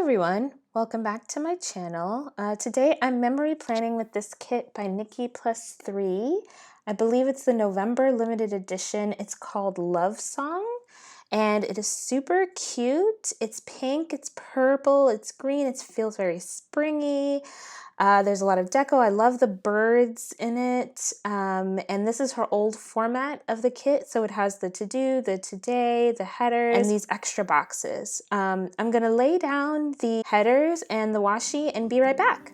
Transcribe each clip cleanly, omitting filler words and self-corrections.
everyone, welcome back to my channel. Today I'm memory planning with this kit by NikkiPlusThree. I believe it's the November limited edition. It's called Love Song and it is super cute. It's pink, it's purple, it's green, it feels very springy. There's a lot of deco. I love the birds in it. And this is her old format of the kit. So it has the to-do, the today, the headers, and these extra boxes. I'm gonna lay down the headers and the washi and be right back.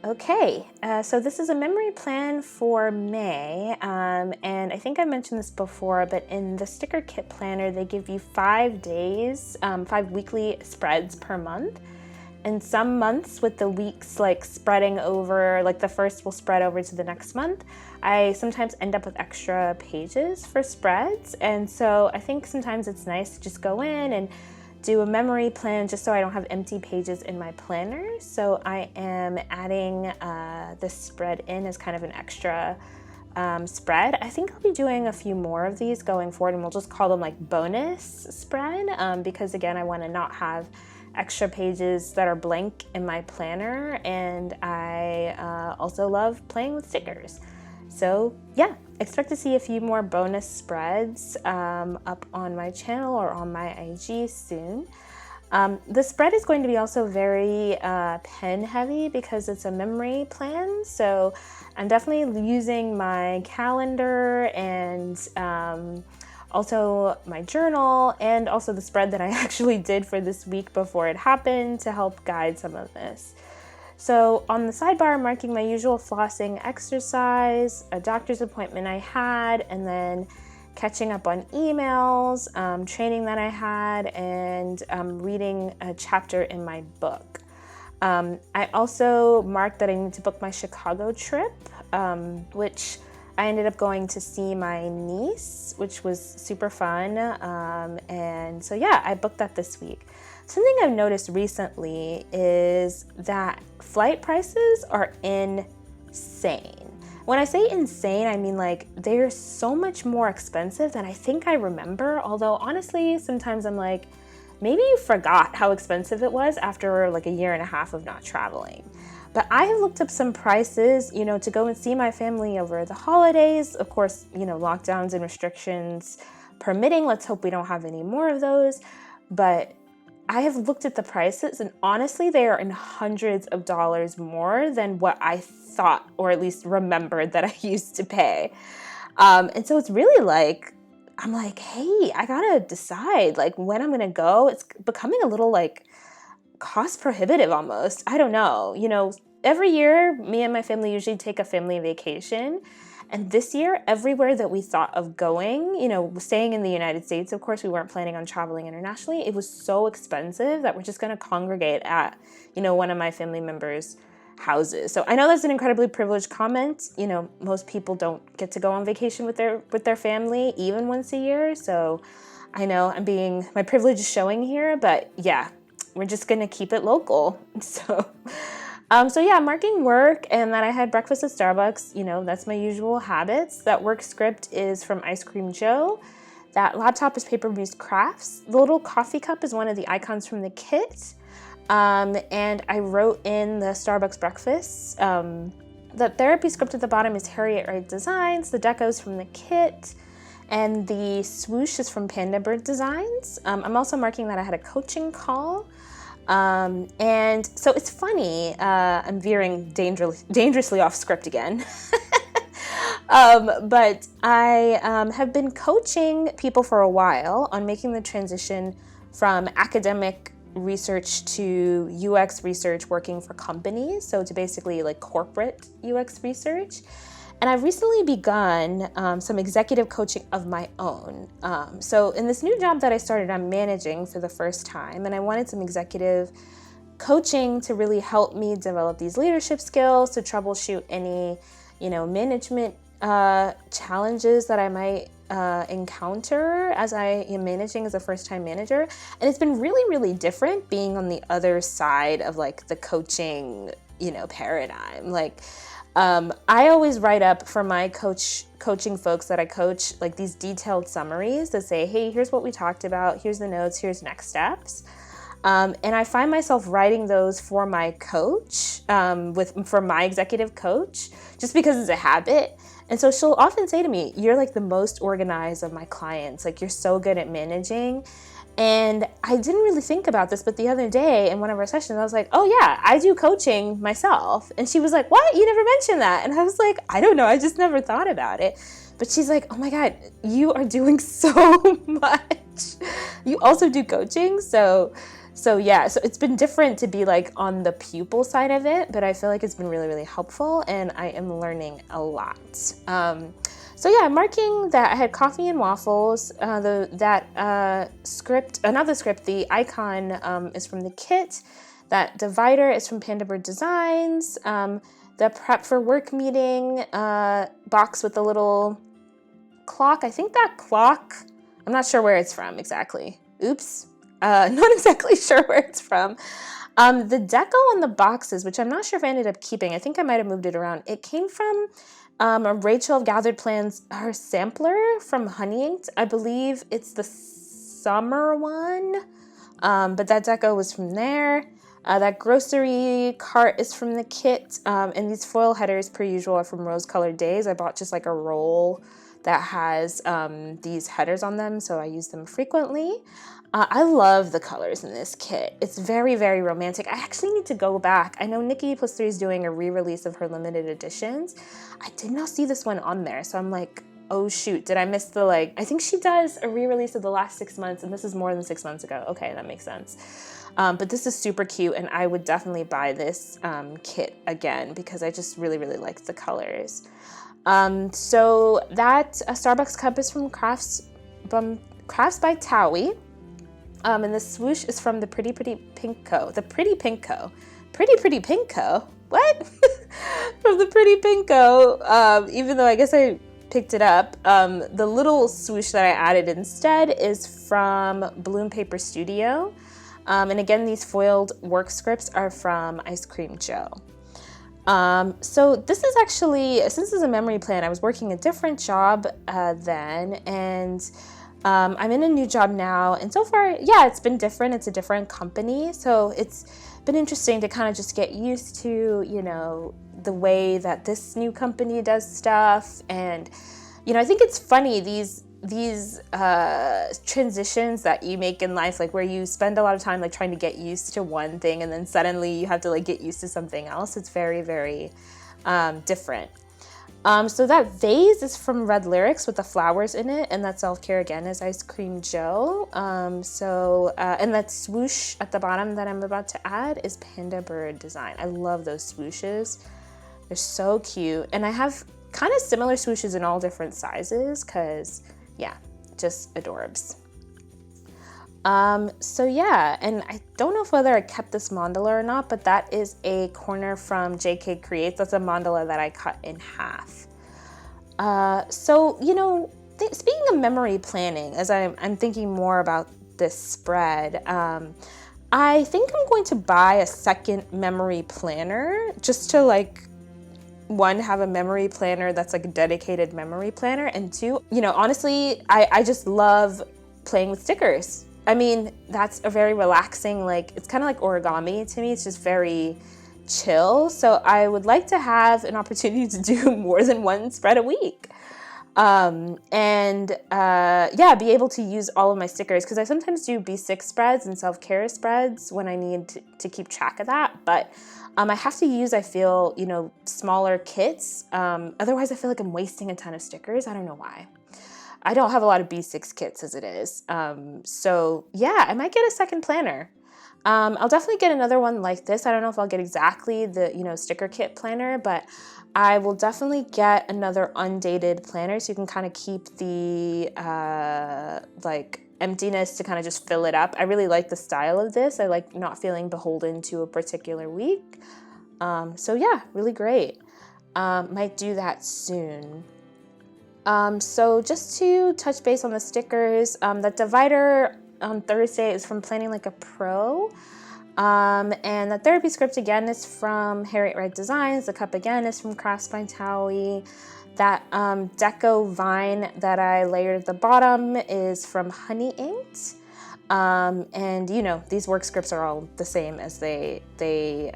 Okay, so this is a memory plan for May, and I think I mentioned this before, but in the sticker kit planner, they give you 5 days, 5 weekly spreads per month. And some months with the weeks like spreading over, like the first will spread over to the next month, I sometimes end up with extra pages for spreads. And so I think sometimes it's nice to just go in and do a memory plan just so I don't have empty pages in my planner. So I am adding this spread in as kind of an extra spread. I think I'll be doing a few more of these going forward, and we'll just call them like bonus spread because again, I want to not have extra pages that are blank in my planner, and I also love playing with stickers. So yeah, expect to see a few more bonus spreads up on my channel or on my IG soon. The spread is going to be also very pen heavy because it's a memory plan. So I'm definitely using my calendar and also my journal and also the spread that I actually did for this week before it happened to help guide some of this. So on the sidebar, I'm marking my usual flossing exercise, a doctor's appointment I had, and then catching up on emails, training that I had, and reading a chapter in my book. I also marked that I need to book my Chicago trip, which I ended up going to see my niece, which was super fun. And so yeah, I booked that this week. Something I've noticed recently is that flight prices are insane. When I say insane, I mean like they're so much more expensive than I think I remember. Although honestly, sometimes I'm like, maybe you forgot how expensive it was after like a year and a half of not traveling. But I have looked up some prices, you know, to go and see my family over the holidays. Of course, you know, lockdowns and restrictions permitting. Let's hope we don't have any more of those. But I have looked at the prices and honestly, they are in hundreds of dollars more than what I thought, or at least remembered that I used to pay. And so it's really like, I'm like, hey, I gotta decide like when I'm gonna go. It's becoming a little like cost prohibitive almost. I don't know. You know, every year, me and my family usually take a family vacation. And this year, everywhere that we thought of going, you know, staying in the United States, of course, we weren't planning on traveling internationally. It was so expensive that we're just going to congregate at, you know, one of my family members' houses. So I know that's an incredibly privileged comment. You know, most people don't get to go on vacation with their family even once a year. So I know my privilege is showing here, but yeah, we're just going to keep it local. So yeah, marking work and that I had breakfast at Starbucks, you know, that's my usual habits. That work script is from Ice Cream Joe. That laptop is Papermuse Crafts. The little coffee cup is one of the icons from the kit. And I wrote in the Starbucks breakfast. The therapy script at the bottom is Harriet Wright Designs. The deco is from the kit. And the swoosh is from Pandabird Designs. I'm also marking that I had a coaching call. And so it's funny, I'm veering dangerously off script again. But I have been coaching people for a while on making the transition from academic research to UX research working for companies, so to basically like corporate UX research. And I've recently begun some executive coaching of my own. So in this new job that I started, I'm managing for the first time, and I wanted some executive coaching to really help me develop these leadership skills, to troubleshoot any, management challenges that I might encounter as I am managing as a first-time manager. And it's been really, really different being on the other side of like the coaching, paradigm. Like, I always write up for my coaching folks that I coach, like these detailed summaries that say, hey, here's what we talked about, here's the notes, here's next steps. And I find myself writing those for my coach, for my executive coach, just because it's a habit. And so she'll often say to me, you're like the most organized of my clients, like you're so good at managing. And I didn't really think about this, but the other day in one of our sessions, I was like, oh yeah, I do coaching myself. And she was like, what? You never mentioned that. And I was like, I don't know. I just never thought about it. But she's like, oh my God, you are doing so much. You also do coaching. So yeah, so it's been different to be like on the pupil side of it, but I feel like it's been really, really helpful, and I am learning a lot. So yeah, I'm marking that I had coffee and waffles. The icon is from the kit. That divider is from Pandabird Designs. The prep for work meeting box with the little clock. I think that clock, I'm not sure where it's from exactly. Oops. Not exactly sure where it's from. The deco on the boxes, which I'm not sure if I ended up keeping, I think I might have moved it around. It came from Rachel of Gathered Plans, her sampler from Honeyinked. I believe it's the summer one, but that deco was from there. That grocery cart is from the kit, and these foil headers, per usual, are from Rose Colored Days. I bought just like a roll that has these headers on them, so I use them frequently. I love the colors in this kit. It's very, very romantic. I actually need to go back. I know NikkiPlusThree is doing a re-release of her limited editions. I did not see this one on there, so I'm like, oh shoot, did I miss the I think she does a re-release of the last 6 months, and this is more than 6 months ago. Okay, that makes sense. But this is super cute, and I would definitely buy this kit again because I just really, really like the colors. So that Starbucks cup is from Crafts by Thaowie. And the swoosh is from the Pretty Pink Co. The Pretty Pink Co. Pretty Pink Co. What? From the Pretty Pink Co. Even though I guess I picked it up, the little swoosh that I added instead is from Bloom Paper Studio. And again, these foiled work scripts are from Ice Cream Joe. So this is actually, since this is a memory plan, I was working a different job then, and I'm in a new job now, and so far, yeah, it's been different. It's a different company, so it's been interesting to kind of just get used to, the way that this new company does stuff. And, I think it's funny, these transitions that you make in life, like where you spend a lot of time like trying to get used to one thing, and then suddenly you have to like get used to something else. It's very, very different. So that vase is from Red Lyrics with the flowers in it, and that self-care again is Ice Cream Joe. And that swoosh at the bottom that I'm about to add is Pandabird Design. I love those swooshes. They're so cute. And I have kind of similar swooshes in all different sizes because, yeah, just adorbs. So yeah, and I don't know whether I kept this mandala or not, but that is a corner from JK Creates. That's a mandala that I cut in half. Speaking of memory planning, as I'm thinking more about this spread, I think I'm going to buy a second memory planner just to one, have a memory planner that's like a dedicated memory planner, and two, honestly, I just love playing with stickers. I mean, that's a very relaxing, it's kind of like origami to me. It's just very chill. So I would like to have an opportunity to do more than one spread a week. Be able to use all of my stickers, because I sometimes do B6 spreads and self-care spreads when I need to keep track of that. But I have to use, I feel, smaller kits. Otherwise, I feel like I'm wasting a ton of stickers. I don't know why. I don't have a lot of B6 kits as it is. So yeah, I might get a second planner. I'll definitely get another one like this. I don't know if I'll get exactly the, sticker kit planner, but I will definitely get another undated planner so you can kind of keep the like emptiness to kind of just fill it up. I really like the style of this. I like not feeling beholden to a particular week. So yeah, really great. Might do that soon. So just to touch base on the stickers, the divider on Thursday is from Planning Like a Pro. And the therapy script again is from Harriet Wright Designs. The cup again is from Crafts by Thaowie. That deco vine that I layered at the bottom is from Honeyinked. And these work scripts are all the same as they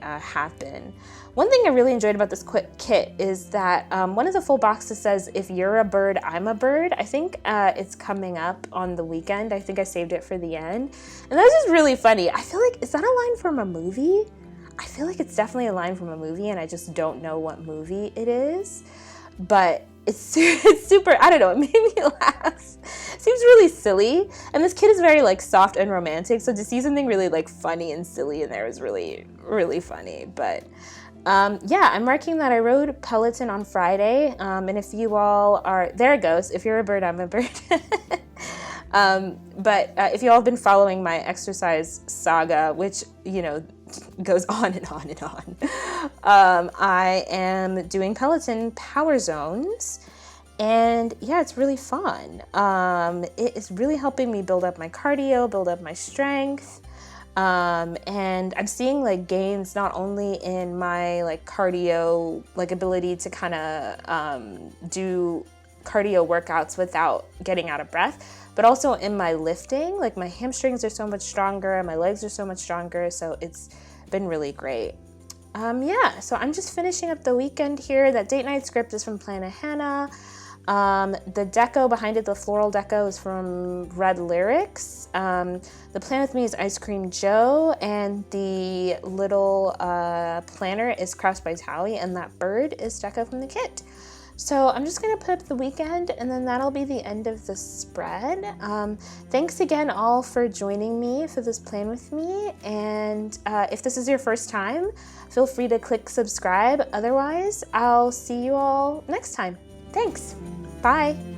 have been. One thing I really enjoyed about this kit is that one of the full boxes says, "If you're a bird, I'm a bird." I think it's coming up on the weekend. I think I saved it for the end. And that's just really funny. I feel like, is that a line from a movie? I feel like it's definitely a line from a movie and I just don't know what movie it is. But it's super, I don't know, it made me laugh. Seems really silly. And this kid is very like soft and romantic. So to see something really like funny and silly in there is really, really funny. But yeah, I'm marking that I rode Peloton on Friday. And if you all are, there it goes. If you're a bird, I'm a bird. But if you all have been following my exercise saga, which, goes on and on and on, I am doing Peloton Power Zones. And yeah, it's really fun. It is really helping me build up my cardio, build up my strength. And I'm seeing like gains not only in my like cardio, like ability to kind of do cardio workouts without getting out of breath, but also in my lifting. Like my hamstrings are so much stronger and my legs are so much stronger. So it's been really great. Yeah, so I'm just finishing up the weekend here. That date night script is from Plana Hannah. The deco behind it, the floral deco, is from Red Lyrics. The Plan With Me is Ice Cream Joe, and the little planner is Crafts by Thaowie, and that bird is deco from the kit. So I'm just gonna put up the weekend and then that'll be the end of the spread. Thanks again all for joining me for this plan with me. And if this is your first time, feel free to click subscribe. Otherwise, I'll see you all next time. Thanks. Bye.